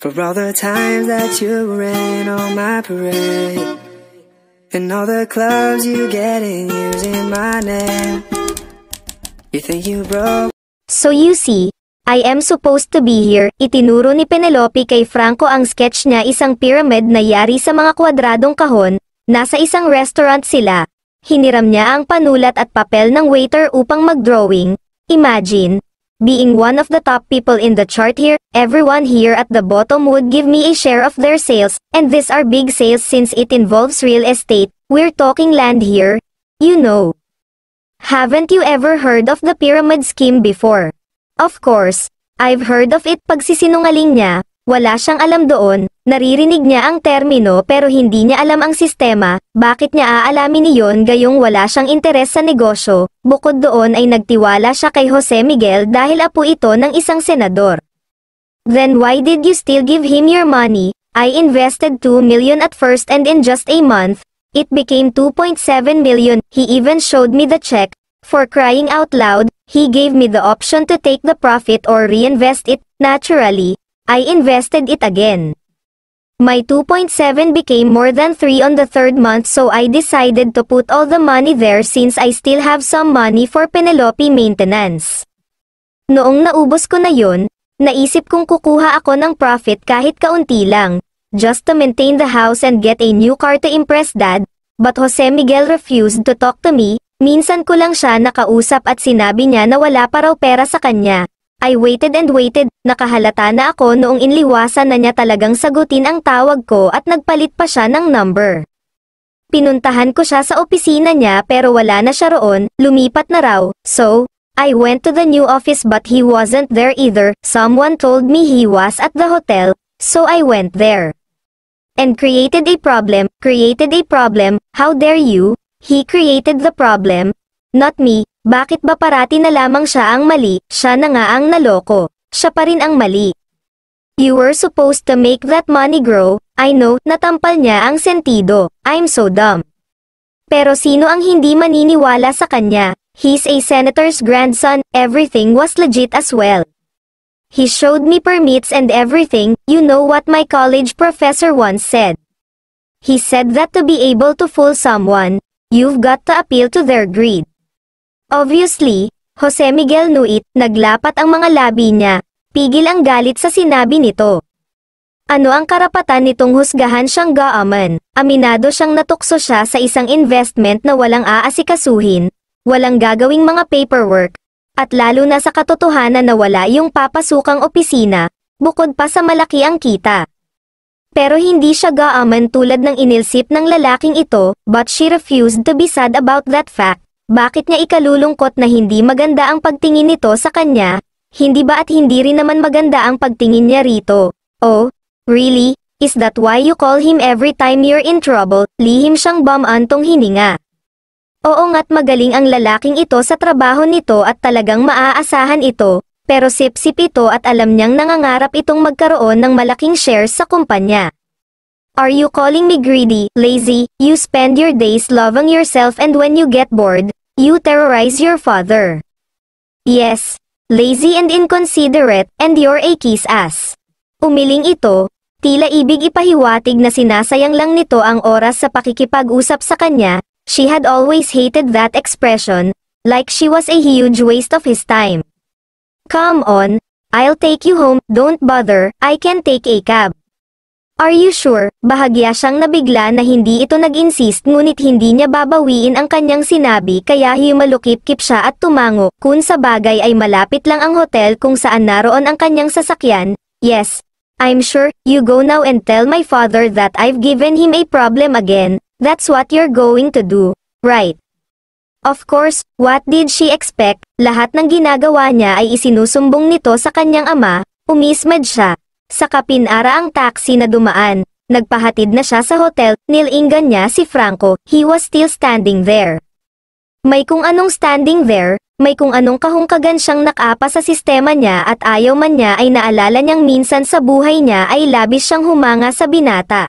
For all the times that you rain on my parade, and all the clubs you get in using my name. You think you broke? So you see, I am supposed to be here. Itinuro ni Penelope kay Franco ang sketch niya, isang pyramid na yari sa mga kwadradong kahon. Nasa isang restaurant sila. Hiniram niya ang panulat at papel ng waiter upang mag-drawing. Imagine being one of the top people in the chart here. Everyone here at the bottom would give me a share of their sales, and these are big sales since it involves real estate. We're talking land here. You know. Haven't you ever heard of the pyramid scheme before? Of course, I've heard of it. Pagsisinungaling niya, wala siyang alam doon. Naririnig niya ang termino pero hindi niya alam ang sistema. Bakit niya aalamin iyon gayong wala siyang interes sa negosyo? Bukod doon ay nagtiwala siya kay Jose Miguel dahil apo ito ng isang senador. Then why did you still give him your money? I invested 2 million at first, and in just a month, it became 2.7 million. He even showed me the check. For crying out loud, he gave me the option to take the profit or reinvest it. Naturally, I invested it again. My 2.7 became more than 3 on the third month, so I decided to put all the money there since I still have some money for Penelope maintenance. Noong naubos ko na yun, naisip kong kukuha ako ng profit kahit kaunti lang, just to maintain the house and get a new car to impress Dad, but Jose Miguel refused to talk to me. Minsan ko lang siya nakausap at sinabi niya na wala pa raw pera sa kanya. I waited and waited, nakahalata na ako noong inliwasan na niya talagang sagutin ang tawag ko at nagpalit pa siya ng number. Pinuntahan ko siya sa opisina niya pero wala na siya roon, lumipat na raw, so, I went to the new office but he wasn't there either. Someone told me he was at the hotel, so I went there. And created a problem, how dare you? He created the problem, not me. Bakit ba parati na lamang siya ang mali? Siya na nga ang naloko. Siya pa rin ang mali. You were supposed to make that money grow. I know, natampal niya ang sentido. I'm so dumb. Pero sino ang hindi maniniwala sa kanya? He's a senator's grandson. Everything was legit as well. He showed me permits and everything. You know what my college professor once said? He said that to be able to fool someone, you've got to appeal to their greed. Obviously, Jose Miguel knew it. Naglapat ang mga labi niya. Pigil ang galit sa sinabi nito. Ano ang karapatan nitong husgahan siyang gaaman? Aminado siyang natukso siya sa isang investment na walang aasikasuhin, walang gagawing mga paperwork, at lalo na sa katotohanan na wala yung papasukang opisina, bukod pa sa malaki ang kita. Pero hindi siya gaaman tulad ng inilsip ng lalaking ito, but she refused to be sad about that fact. Bakit niya ikalulungkot na hindi maganda ang pagtingin nito sa kanya? Hindi ba at hindi rin naman maganda ang pagtingin niya rito? Oh, really? Is that why you call him every time you're in trouble? Lihim siyang bumantong hininga. Oo nga't magaling ang lalaking ito sa trabaho nito at talagang maaasahan ito, pero sip-sip ito at alam niyang nangangarap itong magkaroon ng malaking shares sa kumpanya. Are you calling me greedy, lazy? You spend your days loving yourself and when you get bored, you terrorize your father. Yes, lazy and inconsiderate, and you're a kiss ass. Umiling ito, tila ibig ipahiwatig na sinasayang lang nito ang oras sa pakikipag-usap sa kanya. She had always hated that expression, like she was a huge waste of his time. Come on, I'll take you home, don't bother, I can take a cab. Are you sure? Bahagya siyang nabigla na hindi ito nag-insist ngunit hindi niya babawiin ang kanyang sinabi kaya humalukip-kip siya at tumango. Kung sa bagay ay malapit lang ang hotel kung saan naroon ang kanyang sasakyan. Yes, I'm sure. You go now and tell my father that I've given him a problem again. That's what you're going to do, right? Of course, what did she expect? Lahat ng ginagawa niya ay isinusumbong nito sa kanyang ama. Umismad siya. Sa kapinara ang taxi na dumaan, nagpahatid na siya sa hotel, nilinggan niya si Franco, he was still standing there. May kung anong standing there, may kung anong kahungkagan siyang nakapa sa sistema niya at ayaw man niya ay naalala niyang minsan sa buhay niya ay labis siyang humanga sa binata.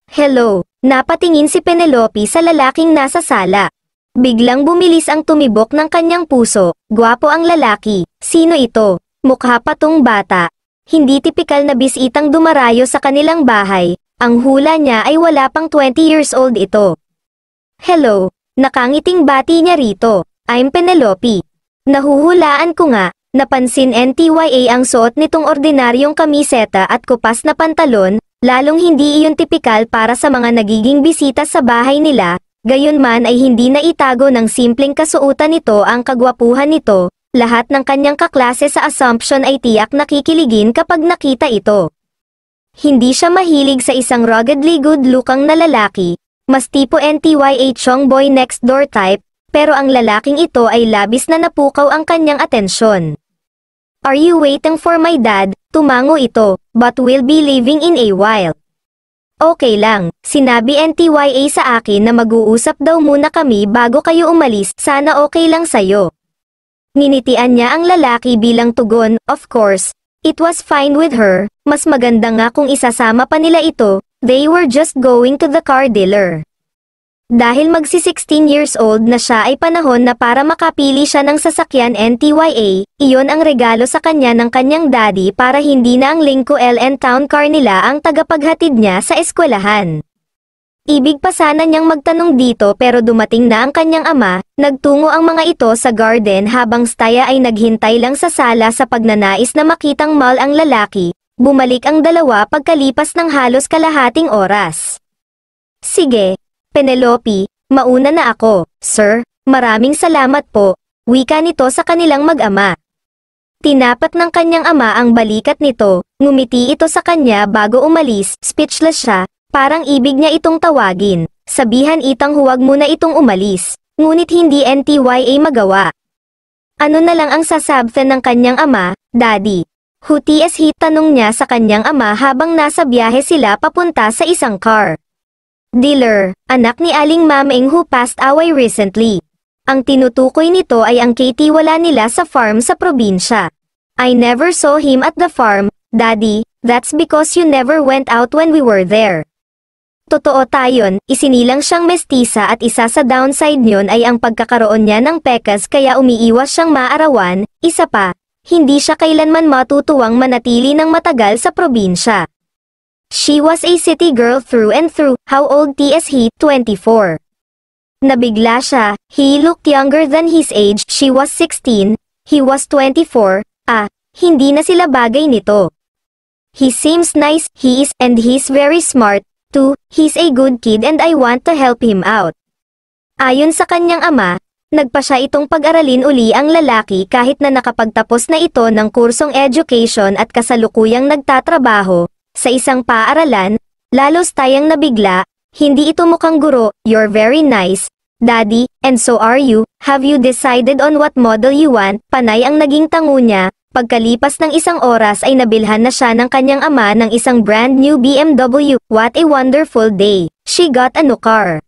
Hello, napatingin si Penelope sa lalaking nasa sala. Biglang bumilis ang tumibok ng kanyang puso, gwapo ang lalaki, sino ito? Mukha pa tong bata. hindi tipikal na bisitang dumarayo sa kanilang bahay, ang hula niya ay wala pang 20 years old ito. Hello, nakangiting bati niya rito, I'm Penelope. Nahuhulaan ko nga, napansin NTYA ang suot nitong ordinaryong kamiseta at kupas na pantalon, lalong hindi iyon tipikal para sa mga nagiging bisita sa bahay nila, gayunman ay hindi na itago ng simpleng kasuotan nito ang kagwapuhan nito, lahat ng kanyang kaklase sa Assumption ay tiyak nakikiligin kapag nakita ito. Hindi siya mahilig sa isang ruggedly good-looking na lalaki, mas tipo NTYA chong boy next door type, pero ang lalaking ito ay labis na napukaw ang kanyang atensyon. Are you waiting for my dad? Tumango ito, but we'll be leaving in a while. Okay lang, sinabi NTYA sa akin na mag-uusap daw muna kami bago kayo umalis, sana okay lang sayo. Ninitian niya ang lalaki bilang tugon, of course, it was fine with her, mas maganda nga kung isasama pa nila ito, they were just going to the car dealer. Dahil magsi-16 years old na siya ay panahon na para makapili siya ng sasakyan NTYA, iyon ang regalo sa kanya ng kanyang daddy para hindi na ang Lingko LN Town Car nila ang tagapaghatid niya sa eskwelahan. Ibig pa sana niyang magtanong dito pero dumating na ang kanyang ama, nagtungo ang mga ito sa garden habang Staya ay naghintay lang sa sala sa pagnanais na makitang mall ang lalaki, bumalik ang dalawa pagkalipas ng halos kalahating oras. Sige, Penelope, mauna na ako, sir, maraming salamat po, wika nito sa kanilang mag-ama. Tinapat ng kanyang ama ang balikat nito, ngumiti ito sa kanya bago umalis, speechless siya, parang ibig niya itong tawagin, sabihan itang huwag mo na itong umalis, ngunit hindi NTYA magawa. Ano na lang ang sasabtan ng kanyang ama, Daddy? Who is he? Tanong niya sa kanyang ama habang nasa biyahe sila papunta sa isang car. Dealer, anak ni Aling Mameng who passed away recently. Ang tinutukoy nito ay ang katiwala nila sa farm sa probinsya. I never saw him at the farm, Daddy, that's because you never went out when we were there. Totoo tayon, isinilang siyang mestisa at isa sa downside niyon ay ang pagkakaroon niya ng pekas kaya umiiwas siyang maarawan, isa pa, hindi siya kailanman matutuwang manatili ng matagal sa probinsya. She was a city girl through and through, how old is he? 24. Nabigla siya, he looked younger than his age, she was 16, he was 24, hindi na sila bagay nito. He seems nice, he is, and he's very smart, too, he's a good kid and I want to help him out. Ayon sa kanyang ama, nagpa siya itong pag-aralin uli ang lalaki kahit na nakapagtapos na ito ng kursong education at kasalukuyang nagtatrabaho sa isang paaralan, lalos tayang nabigla, hindi ito mukhang guro, you're very nice, Daddy, and so are you, have you decided on what model you want? Panay ang naging tango niya. Pagkalipas ng isang oras ay nabilhan na siya ng kanyang ama ng isang brand new BMW. What a wonderful day. She got a new car.